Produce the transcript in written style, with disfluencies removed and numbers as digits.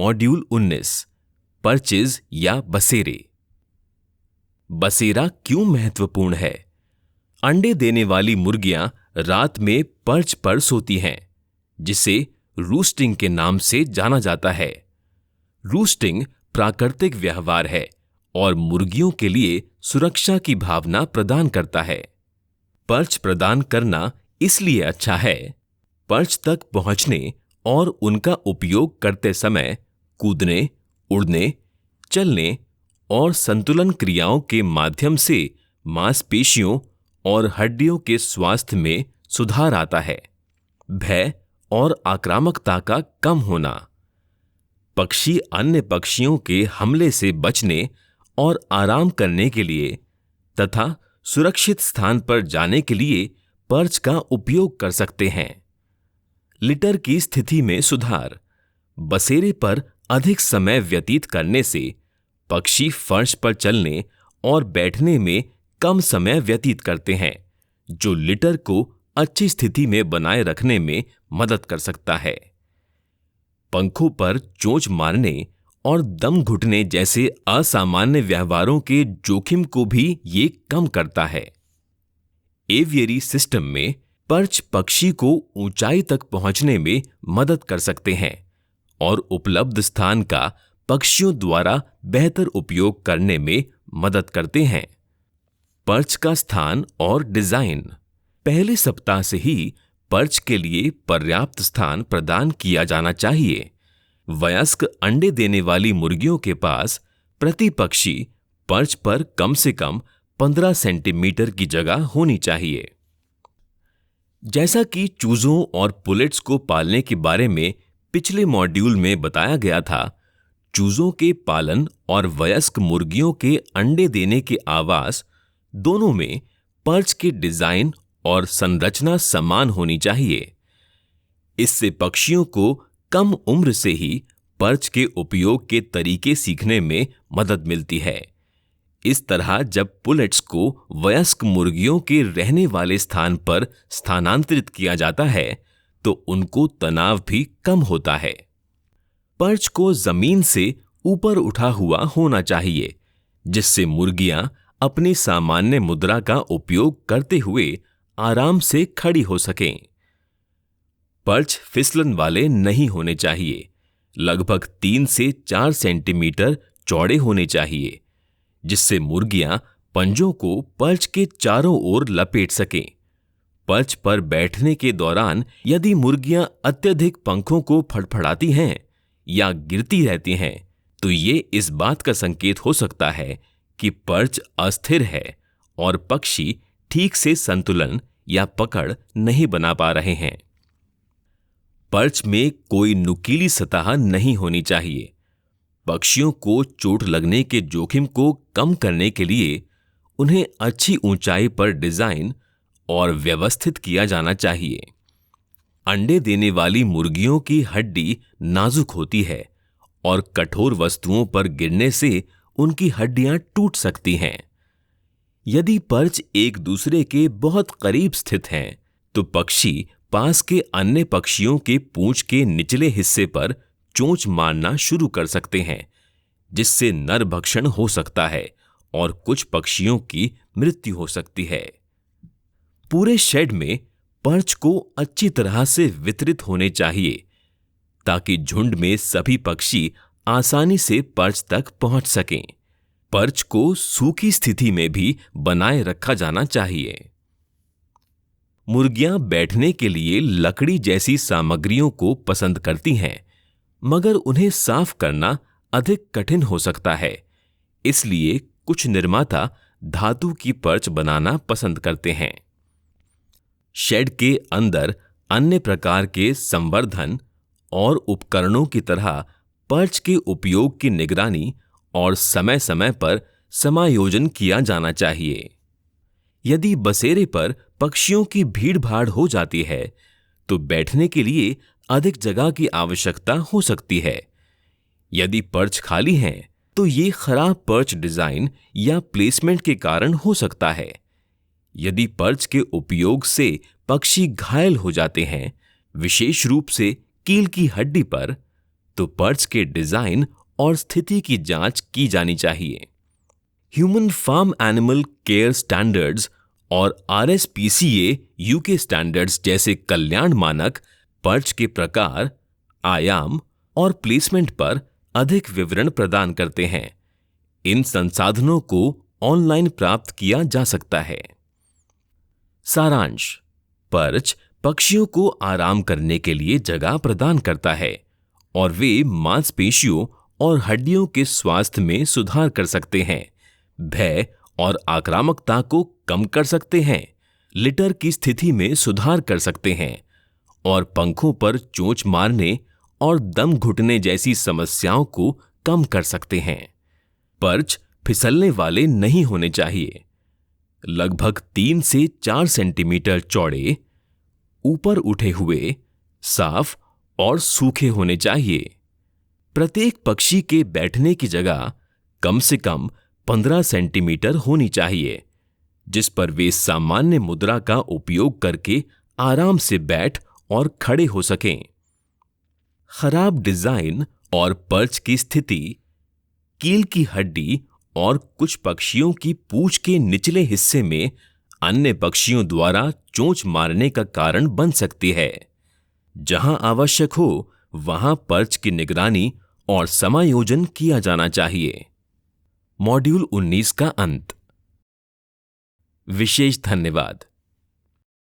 Module 19 purchase या बसेरे। बसेरा क्यों महत्वपूर्ण है? अंडे देने वाली मुर्गियां रात में पर्च पर सोती हैं, जिसे रूस्टिंग के नाम से जाना जाता है। रूस्टिंग प्राकृतिक व्यवहार है और मुर्गियों के लिए सुरक्षा की भावना प्रदान करता है। पर्च प्रदान करना इसलिए अच्छा है, पर्च तक पहुंचने और उनका उपयोग करते समय कूदने, उड़ने, चलने और संतुलन क्रियाओं के माध्यम से मांसपेशियों और हड्डियों के स्वास्थ्य में सुधार आता है। भय और आक्रामकता का कम होना। पक्षी अन्य पक्षियों के हमले से बचने और आराम करने के लिए तथा सुरक्षित स्थान पर जाने के लिए पर्च का उपयोग कर सकते हैं। लिटर की स्थिति में सुधार। बसेरे पर अधिक समय व्यतीत करने से पक्षी फर्श पर चलने और बैठने में कम समय व्यतीत करते हैं, जो लिटर को अच्छी स्थिति में बनाए रखने में मदद कर सकता है। पंखों पर चोंच मारने और दम घुटने जैसे असामान्य व्यवहारों के जोखिम को भी ये कम करता है। एवियरी सिस्टम में पर्च पक्षी को ऊंचाई तक पहुंचने में मदद कर सकते हैं और उपलब्ध स्थान का पक्षियों द्वारा बेहतर उपयोग करने में मदद करते हैं। पर्च का स्थान और डिजाइन। पहले सप्ताह से ही पर्च के लिए पर्याप्त स्थान प्रदान किया जाना चाहिए। वयस्क अंडे देने वाली मुर्गियों के पास प्रति पक्षी पर्च पर कम से कम 15 सेंटीमीटर की जगह होनी चाहिए। जैसा कि चूजों और पुलेट्स को पालने के बारे में पिछले मॉड्यूल में बताया गया था, चूजों के पालन और वयस्क मुर्गियों के अंडे देने के आवास दोनों में पर्च के डिजाइन और संरचना समान होनी चाहिए। इससे पक्षियों को कम उम्र से ही पर्च के उपयोग के तरीके सीखने में मदद मिलती है। इस तरह जब पुलेट्स को वयस्क मुर्गियों के रहने वाले स्थान पर स्थानांतरित किया जाता है तो उनको तनाव भी कम होता है। पर्च को जमीन से ऊपर उठा हुआ होना चाहिए, जिससे मुर्गियां अपनी सामान्य मुद्रा का उपयोग करते हुए आराम से खड़ी हो सकें। पर्च फिसलन वाले नहीं होने चाहिए। लगभग 3 से 4 सेंटीमीटर चौड़े होने चाहिए, जिससे मुर्गियां पंजों को पर्च के चारों ओर लपेट सकें। पर्च पर बैठने के दौरान यदि मुर्गियां अत्यधिक पंखों को फड़फड़ाती हैं या गिरती रहती हैं, तो ये इस बात का संकेत हो सकता है कि पर्च अस्थिर है और पक्षी ठीक से संतुलन या पकड़ नहीं बना पा रहे हैं। पर्च में कोई नुकीली सतह नहीं होनी चाहिए। पक्षियों को चोट लगने के जोखिम को कम करने के लिए उन्हें अच्छी ऊंचाई पर डिजाइन और व्यवस्थित किया जाना चाहिए। अंडे देने वाली मुर्गियों की हड्डी नाजुक होती है और कठोर वस्तुओं पर गिरने से उनकी हड्डियां टूट सकती हैं। यदि पर्च एक दूसरे के बहुत करीब स्थित हैं, तो पक्षी पास के अन्य पक्षियों के पूंछ के निचले हिस्से पर चोंच मारना शुरू कर सकते हैं, जिससे नरभक्षण हो सकता है और कुछ पक्षियों की मृत्यु हो सकती है। पूरे शेड में पर्च को अच्छी तरह से वितरित होने चाहिए ताकि झुंड में सभी पक्षी आसानी से पर्च तक पहुंच सकें। पर्च को सूखी स्थिति में भी बनाए रखा जाना चाहिए। मुर्गियां बैठने के लिए लकड़ी जैसी सामग्रियों को पसंद करती हैं, मगर उन्हें साफ करना अधिक कठिन हो सकता है। इसलिए कुछ निर्माता धातु की पर्च बनाना पसंद करते हैं। शेड के अंदर अन्य प्रकार के संवर्धन और उपकरणों की तरह पर्च के उपयोग की निगरानी और समय समय पर समायोजन किया जाना चाहिए। यदि बसेरे पर पक्षियों की भीड़-भाड़ हो जाती है, तो बैठने के लिए अधिक जगह की आवश्यकता हो सकती है। यदि पर्च खाली हैं, तो ये खराब पर्च डिजाइन या प्लेसमेंट के कारण हो सकता है। यदि पर्च के उपयोग से पक्षी घायल हो जाते हैं, विशेष रूप से कील की हड्डी पर, तो पर्च के डिजाइन और स्थिति की जांच की जानी चाहिए। Human farm animal care standards और RSPCA UK स्टैंडर्ड्स जैसे कल्याण मानक पर्च के प्रकार, आयाम और प्लेसमेंट पर अधिक विवरण प्रदान करते हैं। इन संसाधनों को ऑनलाइन प्राप्त किया जा सकता है। सारांश: पर्च पक्षियों को आराम करने के लिए जगह प्रदान करता है और वे मांसपेशियों और हड्डियों के स्वास्थ्य में सुधार कर सकते हैं, भय और आक्रामकता को कम कर सकते हैं, लिटर की स्थिति में सुधार कर सकते हैं और पंखों पर चोंच मारने और दम घुटने जैसी समस्याओं को कम कर सकते हैं। पर्च फिसलने वाले नहीं होने चाहिए। लगभग 3 से 4 सेंटीमीटर चौड़े, ऊपर उठे हुए, साफ और सूखे होने चाहिए। प्रत्येक पक्षी के बैठने की जगह कम से कम 15 सेंटीमीटर होनी चाहिए, जिस पर वे सामान्य मुद्रा का उपयोग करके आराम से बैठ और खड़े हो सकें। खराब डिजाइन और पर्च की स्थिति कील की हड्डी और कुछ पक्षियों की पूंछ के निचले हिस्से में अन्य पक्षियों द्वारा चोंच मारने का कारण बन सकती है। जहां आवश्यक हो वहां पर्च की निगरानी और समायोजन किया जाना चाहिए। मॉड्यूल 19 का अंत। विशेष धन्यवाद।